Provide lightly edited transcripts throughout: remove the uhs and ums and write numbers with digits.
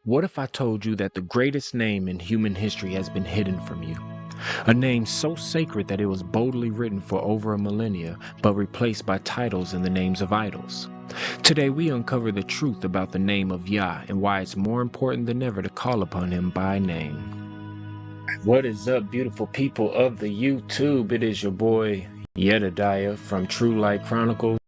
what if I told you that the greatest name in human history has been hidden from you? A name so sacred that it was boldly written for over a millennia, but replaced by titles and the names of idols. Today we uncover the truth about the name of Yah and why it's more important than ever to call upon him by name. What is up, beautiful people of the YouTube? It is your boy Yedidiah from True Light Chronicles,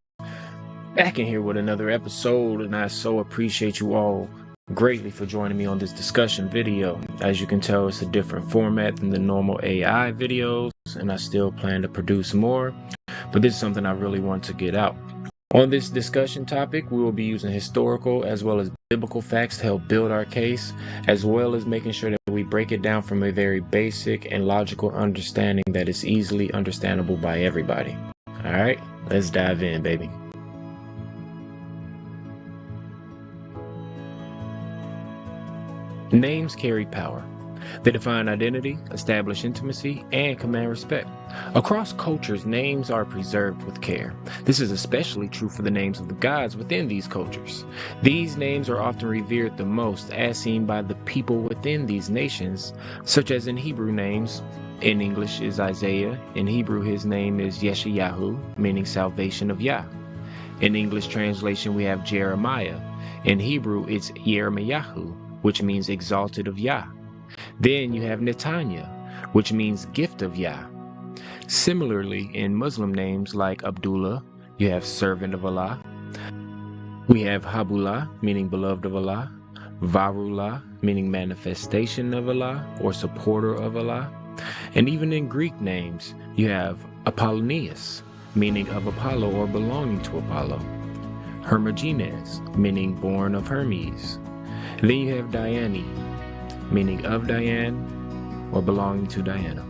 back in here with another episode, and I so appreciate you all greatly for joining me on this discussion video. As you can tell, it's a different format than the normal AI videos, and I still plan to produce more, but this is something I really want to get out. On this discussion topic, we will be using historical as well as biblical facts to help build our case, as well as making sure that we break it down from a very basic and logical understanding that is easily understandable by everybody. All right, let's dive in, baby. Names carry power. They define identity, establish intimacy, and command respect. Across cultures, names are preserved with care. This is especially true for the names of the gods within these cultures. These names are often revered the most, as seen by the people within these nations, such as in Hebrew names. In English is Isaiah. In Hebrew, his name is Yeshayahu, meaning salvation of Yah. In English translation, we have Jeremiah. In Hebrew, it's Yirmiyahu, which means exalted of Yah. Then you have Netanya, which means gift of Yah. Similarly, in Muslim names like Abdullah, you have servant of Allah. We have Habullah, meaning beloved of Allah. Varullah, meaning manifestation of Allah or supporter of Allah. And even in Greek names, you have Apollonius, meaning of Apollo or belonging to Apollo. Hermogenes, meaning born of Hermes. Then you have Diane, meaning of Diane or belonging to Diana.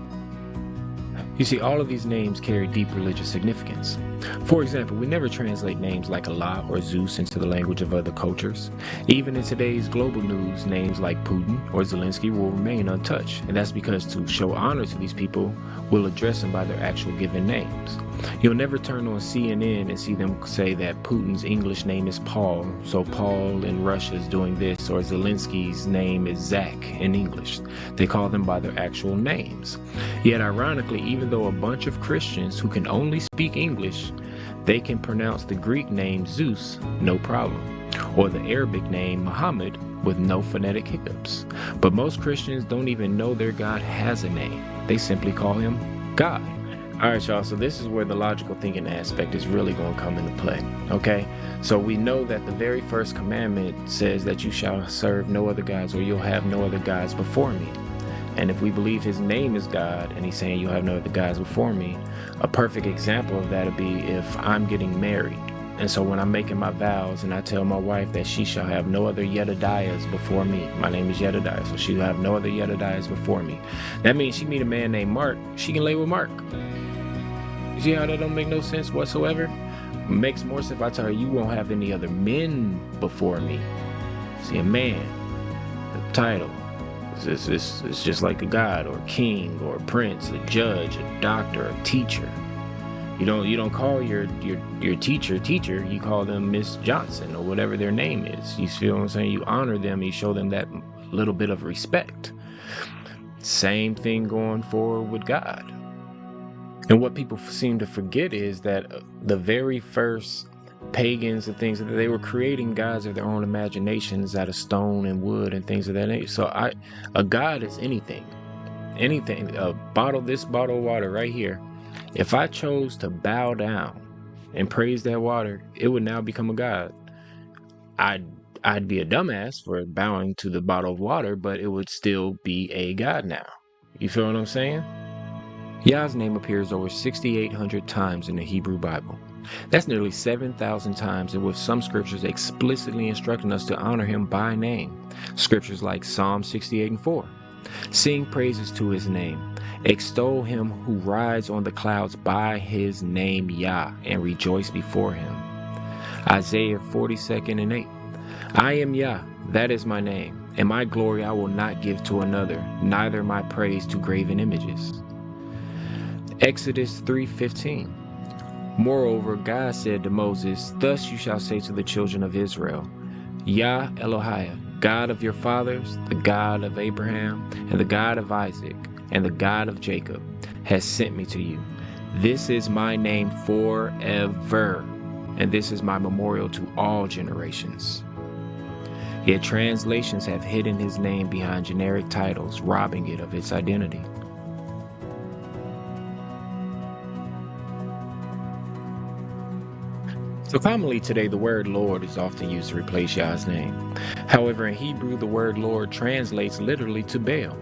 You see, all of these names carry deep religious significance. For example, we never translate names like Allah or Zeus into the language of other cultures. Even in today's global news, names like Putin or Zelensky will remain untouched, and that's because to show honor to these people, we'll address them by their actual given names. You'll never turn on CNN and see them say that Putin's English name is Paul, so Paul in Russia is doing this, or Zelensky's name is Zach in English. They call them by their actual names. Yet ironically, even though a bunch of Christians who can only speak English, they can pronounce the Greek name Zeus no problem, or the Arabic name Muhammad with no phonetic hiccups. But most Christians don't even know their God has a name. They simply call him God. Alright, y'all, so this is where the logical thinking aspect is really going to come into play, okay? So we know that the very first commandment says that you shall serve no other gods, or you'll have no other gods before me. And if we believe his name is God, and he's saying you'll have no other gods before me, a perfect example of that would be if I'm getting married. And so when I'm making my vows and I tell my wife that she shall have no other Yedidiahs before me, my name is Yedidiah, so she'll have no other Yedidiahs before me. That means she meet a man named Mark, she can lay with Mark. You see how that don't make no sense whatsoever? It makes more sense if I tell her you won't have any other men before me. See, a man, the title, it's just like a god or a king or a prince, a judge, a doctor, a teacher. You don't call your teacher, you call them Miss Johnson or whatever their name is. You feel what I'm saying? You honor them, you show them that little bit of respect. Same thing going forward with God. And what people seem to forget is that the very first pagans and things that they were creating gods of their own imaginations out of stone and wood and things of that nature. So a god is anything. A bottle, this bottle of water right here. If I chose to bow down and praise that water, it would now become a god. I'd be a dumbass for bowing to the bottle of water, but it would still be a god now. You feel what I'm saying? Yah's name appears over 6,800 times in the Hebrew Bible. That's nearly 7,000 times, and with some scriptures explicitly instructing us to honor him by name. Scriptures like Psalm 68:4. Sing praises to his name. Extol him who rides on the clouds by his name Yah, and rejoice before him. Isaiah 42:8. I am Yah, that is my name, and my glory I will not give to another, neither my praise to graven images. Exodus 3:15. Moreover, God said to Moses, thus you shall say to the children of Israel, Yah Elohai, God of your fathers, the God of Abraham, and the God of Isaac, and the God of Jacob, has sent me to you. This is my name forever, and this is my memorial to all generations. Yet translations have hidden his name behind generic titles, robbing it of its identity. So commonly today, the word Lord is often used to replace Yah's name. However, in Hebrew, the word Lord translates literally to Baal.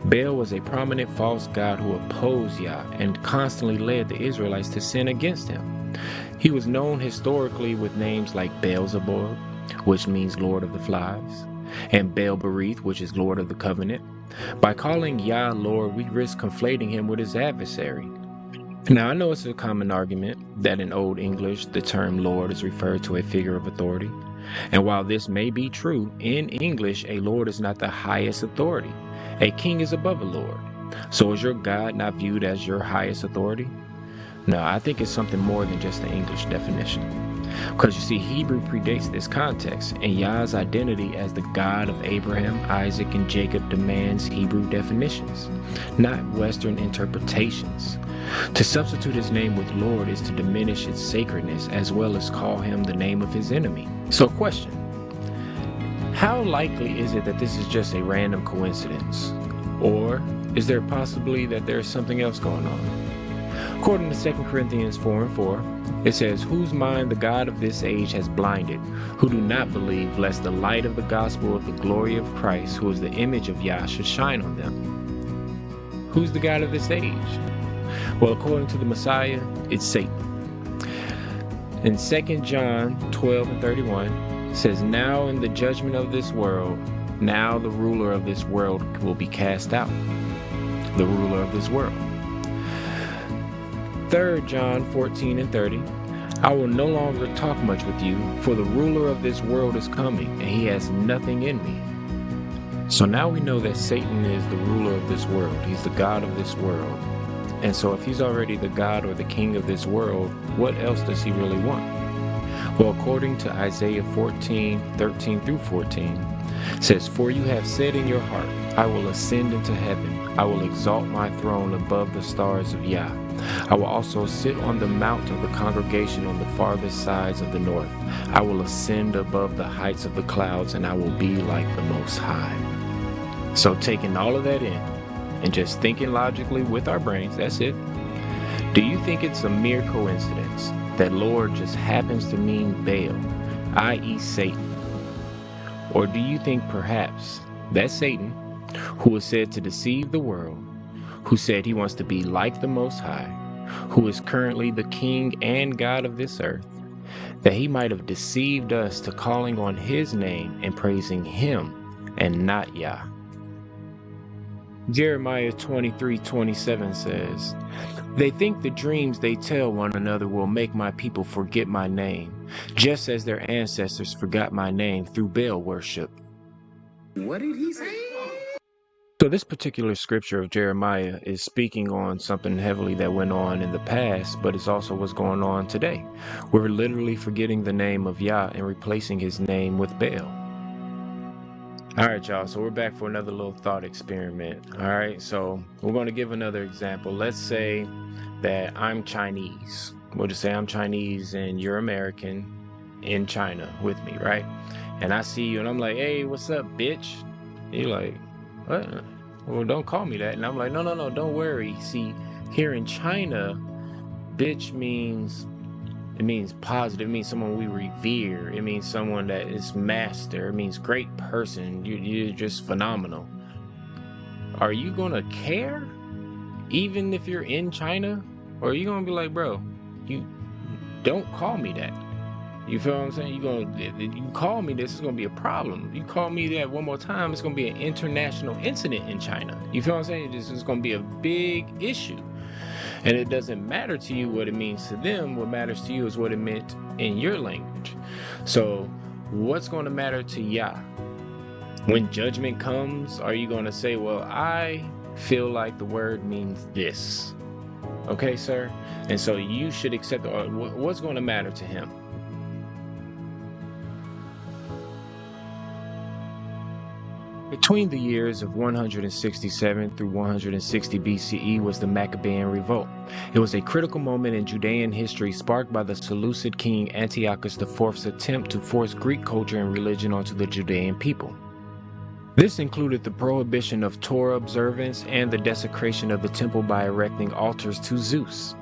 Baal was a prominent false god who opposed Yah and constantly led the Israelites to sin against him. He was known historically with names like Beelzebub, which means Lord of the Flies, and Baal-Berith, which is Lord of the Covenant. By calling Yah Lord, we risk conflating him with his adversary. Now, I know it's a common argument that in Old English, the term Lord is referred to a figure of authority. And while this may be true, in English, a Lord is not the highest authority. A king is above a Lord. So is your God not viewed as your highest authority? No, I think it's something more than just the English definition. Because you see, Hebrew predates this context, and Yah's identity as the God of Abraham, Isaac, and Jacob demands Hebrew definitions, not Western interpretations. To substitute his name with Lord is to diminish its sacredness as well as call him the name of his enemy. So question, how likely is it that this is just a random coincidence? Or is there possibly that there's something else going on? According to 2 Corinthians 4:4, it says, "Whose mind the God of this age has blinded, who do not believe, lest the light of the gospel of the glory of Christ, who is the image of Yah, should shine on them." Who's the God of this age? Well, according to the Messiah, it's Satan. In 2 John 12:31, it says, "Now in the judgment of this world, now the ruler of this world will be cast out." The ruler of this world. 3 John 14:30, "I will no longer talk much with you, for the ruler of this world is coming, and he has nothing in me." So now we know that Satan is the ruler of this world. He's the God of this world. And so if he's already the God or the king of this world, what else does he really want? Well, according to Isaiah 14:13 through 14, it says, "For you have said in your heart, I will ascend into heaven. I will exalt my throne above the stars of Yah. I will also sit on the mount of the congregation on the farthest sides of the north. I will ascend above the heights of the clouds, and I will be like the Most High." So taking all of that in, and just thinking logically with our brains, that's it. Do you think it's a mere coincidence that Lord just happens to mean Baal, i.e. Satan? Or do you think perhaps that Satan, who is said to deceive the world, who said he wants to be like the Most High, who is currently the king and God of this earth, that he might have deceived us to calling on his name and praising him and not Yah? Jeremiah 23:27 says, "They think the dreams they tell one another will make my people forget my name, just as their ancestors forgot my name through Baal worship." What did he say? So this particular scripture of Jeremiah is speaking on something heavily that went on in the past, but it's also what's going on today. We're literally forgetting the name of Yah and replacing his name with Baal. All right, y'all, so we're back for another little thought experiment. All right, so we're going to give another example. Let's say that I'm Chinese. We'll just say I'm Chinese and you're American in China with me, right? And I see you and I'm like, "Hey, what's up, bitch?" And you're like, "What? Well, don't call me that." And I'm like, no, don't worry. See, here in China, bitch means positive. It means someone we revere. It means someone that is master. It means great person. You're just phenomenal. Are you gonna care, even if you're in China? Or are you gonna be like, "Bro, you don't call me that"? You feel what I'm saying? You call me this, it's gonna be a problem. You call me that one more time, it's gonna be an international incident in China. You feel what I'm saying? This is gonna be a big issue. And it doesn't matter to you what it means to them. What matters to you is what it meant in your language. So what's going to matter to Yah? When judgment comes, are you going to say, "Well, I feel like the word means this"? Okay, sir? And so you should accept what's going to matter to him? Between the years of 167 through 160 BCE was the Maccabean Revolt. It was a critical moment in Judean history sparked by the Seleucid king Antiochus IV's attempt to force Greek culture and religion onto the Judean people. This included the prohibition of Torah observance and the desecration of the temple by erecting altars to Zeus.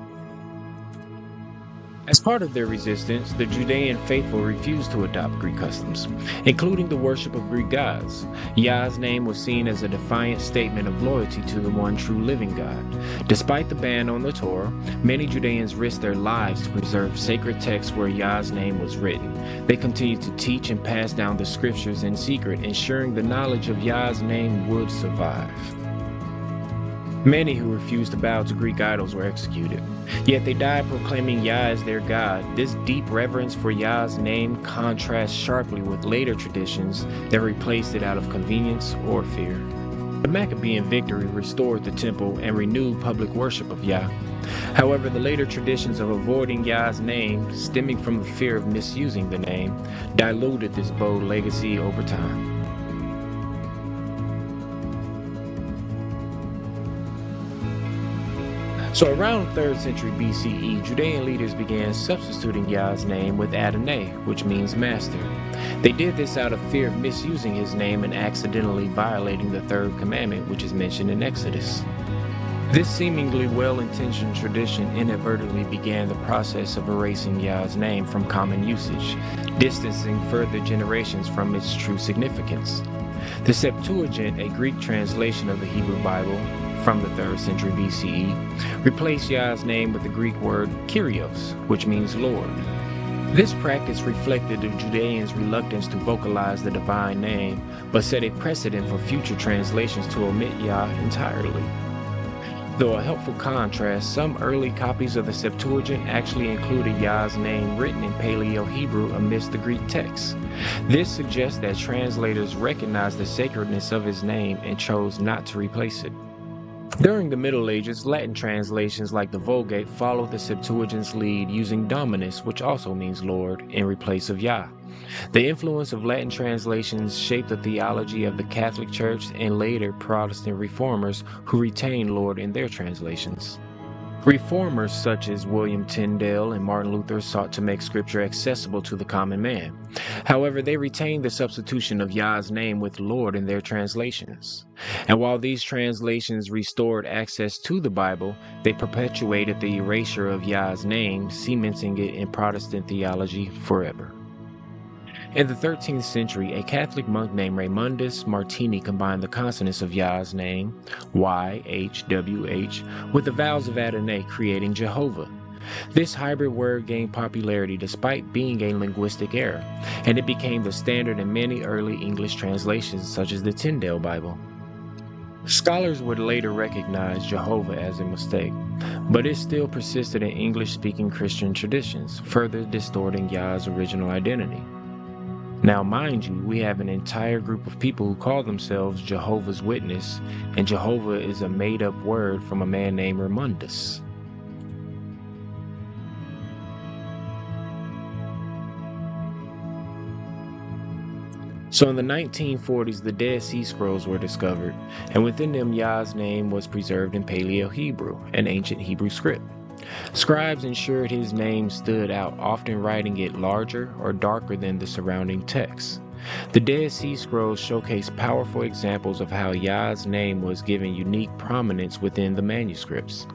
As part of their resistance, the Judean faithful refused to adopt Greek customs, including the worship of Greek gods. Yah's name was seen as a defiant statement of loyalty to the one true living God. Despite the ban on the Torah, many Judeans risked their lives to preserve sacred texts where Yah's name was written. They continued to teach and pass down the scriptures in secret, ensuring the knowledge of Yah's name would survive. Many who refused to bow to Greek idols were executed, yet they died proclaiming Yah as their God. This deep reverence for Yah's name contrasts sharply with later traditions that replaced it out of convenience or fear. The Maccabean victory restored the temple and renewed public worship of Yah. However, the later traditions of avoiding Yah's name, stemming from the fear of misusing the name, diluted this bold legacy over time. So around 3rd century BCE, Judean leaders began substituting Yah's name with Adonai, which means master. They did this out of fear of misusing his name and accidentally violating the 3rd commandment, which is mentioned in Exodus. This seemingly well-intentioned tradition inadvertently began the process of erasing Yah's name from common usage, distancing further generations from its true significance. The Septuagint, a Greek translation of the Hebrew Bible, from the 3rd century BCE, replaced Yah's name with the Greek word Kyrios, which means Lord. This practice reflected the Judeans' reluctance to vocalize the divine name, but set a precedent for future translations to omit Yah entirely. Though a helpful contrast, some early copies of the Septuagint actually included Yah's name written in Paleo-Hebrew amidst the Greek text. This suggests that translators recognized the sacredness of his name and chose not to replace it. During the Middle Ages, Latin translations like the Vulgate followed the Septuagint's lead, using Dominus, which also means Lord, in place of Yah. The influence of Latin translations shaped the theology of the Catholic Church and later Protestant reformers who retained Lord in their translations. Reformers such as William Tyndale and Martin Luther sought to make Scripture accessible to the common man. However, they retained the substitution of Yah's name with Lord in their translations. And while these translations restored access to the Bible, they perpetuated the erasure of Yah's name, cementing it in Protestant theology forever. In the 13th century, a Catholic monk named Raymundus Martini combined the consonants of Yah's name, Y-H-W-H, with the vowels of Adonai, creating Jehovah. This hybrid word gained popularity despite being a linguistic error, and it became the standard in many early English translations such as the Tyndale Bible. Scholars would later recognize Jehovah as a mistake, but it still persisted in English-speaking Christian traditions, further distorting Yah's original identity. Now, mind you, we have an entire group of people who call themselves Jehovah's Witness, and Jehovah is a made-up word from a man named Raymundus. So in the 1940s, the Dead Sea Scrolls were discovered, and within them Yah's name was preserved in Paleo-Hebrew, an ancient Hebrew script. Scribes ensured his name stood out, often writing it larger or darker than the surrounding text. The Dead Sea Scrolls showcase powerful examples of how Yah's name was given unique prominence within the manuscripts.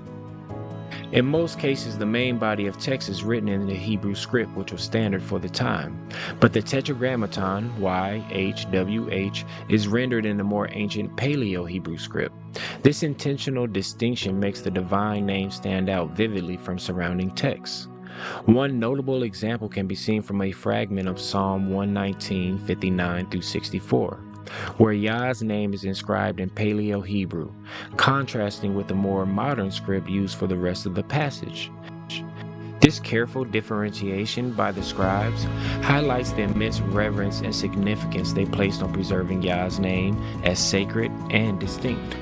In most cases, the main body of text is written in the Hebrew script, which was standard for the time, but the Tetragrammaton, YHWH, is rendered in the more ancient Paleo-Hebrew script. This intentional distinction makes the divine name stand out vividly from surrounding texts. One notable example can be seen from a fragment of Psalm 119, 59 through 64. Where Yah's name is inscribed in Paleo-Hebrew, contrasting with the more modern script used for the rest of the passage. This careful differentiation by the scribes highlights the immense reverence and significance they placed on preserving Yah's name as sacred and distinct.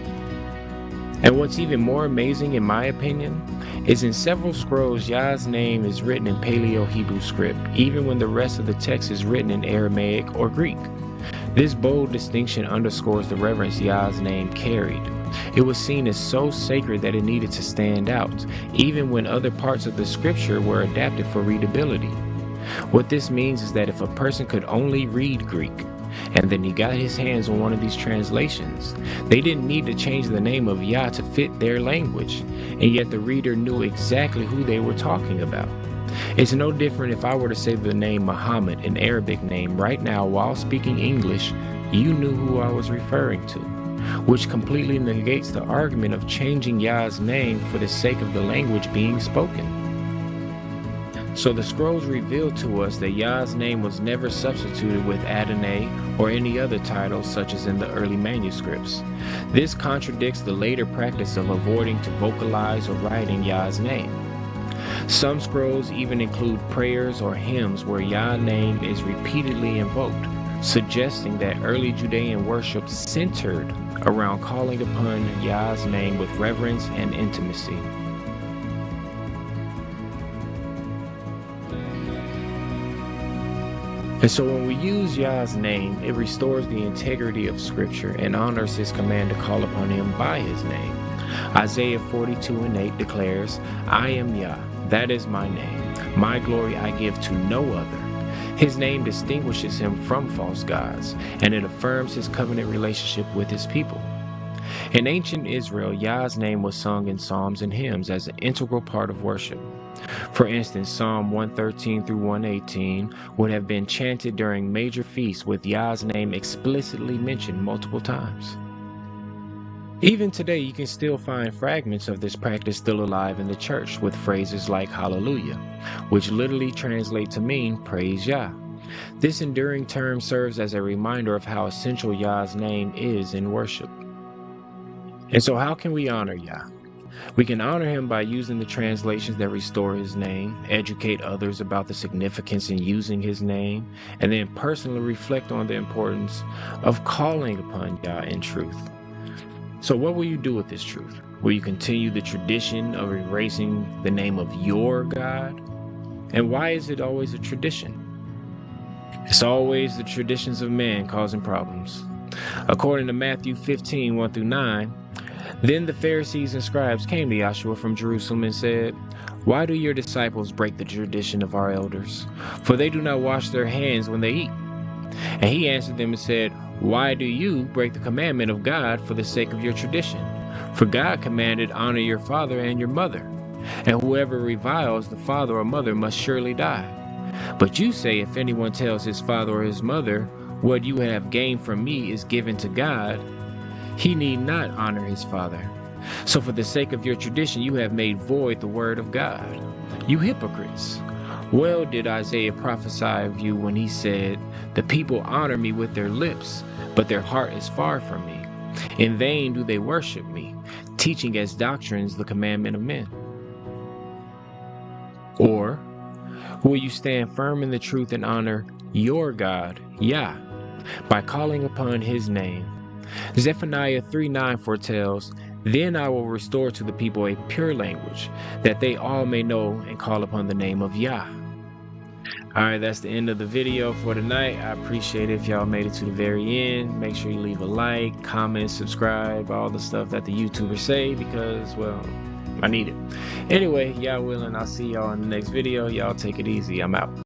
And what's even more amazing, in my opinion, is in several scrolls Yah's name is written in Paleo-Hebrew script, even when the rest of the text is written in Aramaic or Greek. This bold distinction underscores the reverence Yah's name carried. It was seen as so sacred that it needed to stand out, even when other parts of the scripture were adapted for readability. What this means is that if a person could only read Greek, and then he got his hands on one of these translations, they didn't need to change the name of Yah to fit their language, and yet the reader knew exactly who they were talking about. It's no different if I were to say the name Muhammad, an Arabic name, right now while speaking English, you knew who I was referring to, which completely negates the argument of changing Yah's name for the sake of the language being spoken. So the scrolls reveal to us that Yah's name was never substituted with Adonai or any other title such as in the early manuscripts. This contradicts the later practice of avoiding to vocalize or writing Yah's name. Some scrolls even include prayers or hymns where Yah's name is repeatedly invoked, suggesting that early Judean worship centered around calling upon Yah's name with reverence and intimacy. And so when we use Yah's name, it restores the integrity of Scripture and honors His command to call upon Him by His name. Isaiah 42:8 declares, "I am Yah, that is my name. My glory I give to no other." His name distinguishes Him from false gods, and it affirms His covenant relationship with His people. In ancient Israel, Yah's name was sung in psalms and hymns as an integral part of worship. For instance, Psalm 113 through 118 would have been chanted during major feasts with Yah's name explicitly mentioned multiple times. Even today, you can still find fragments of this practice still alive in the church with phrases like hallelujah, which literally translate to mean praise Yah. This enduring term serves as a reminder of how essential Yah's name is in worship. And so how can we honor Yah? We can honor Him by using the translations that restore His name, educate others about the significance in using His name, and then personally reflect on the importance of calling upon Yah in truth. So what will you do with this truth? Will you continue the tradition of erasing the name of your God? And why is it always a tradition? It's always the traditions of man causing problems. According to Matthew 15, 1 through 9, then the Pharisees and scribes came to Yahshua from Jerusalem and said, "Why do your disciples break the tradition of our elders? For they do not wash their hands when they eat." And he answered them and said, "Why do you break the commandment of God for the sake of your tradition? For God commanded, honor your father and your mother, and whoever reviles the father or mother must surely die. But you say, if anyone tells his father or his mother, what you have gained from me is given to God, he need not honor his father. So for the sake of your tradition, you have made void the word of God. You hypocrites! Well did Isaiah prophesy of you when he said, the people honor me with their lips, but their heart is far from me. In vain do they worship me, teaching as doctrines the commandment of men. Or, will you stand firm in the truth and honor your God, Yah, by calling upon his name? Zephaniah 3:9 foretells, then I will restore to the people a pure language, that they all may know and call upon the name of Yah. Alright, that's the end of the video for tonight. I appreciate it if y'all made it to the very end. Make sure you leave a like, comment, subscribe, all the stuff that the YouTubers say, because, well, I need it. Anyway, y'all willing, I'll see y'all in the next video. Y'all take it easy. I'm out.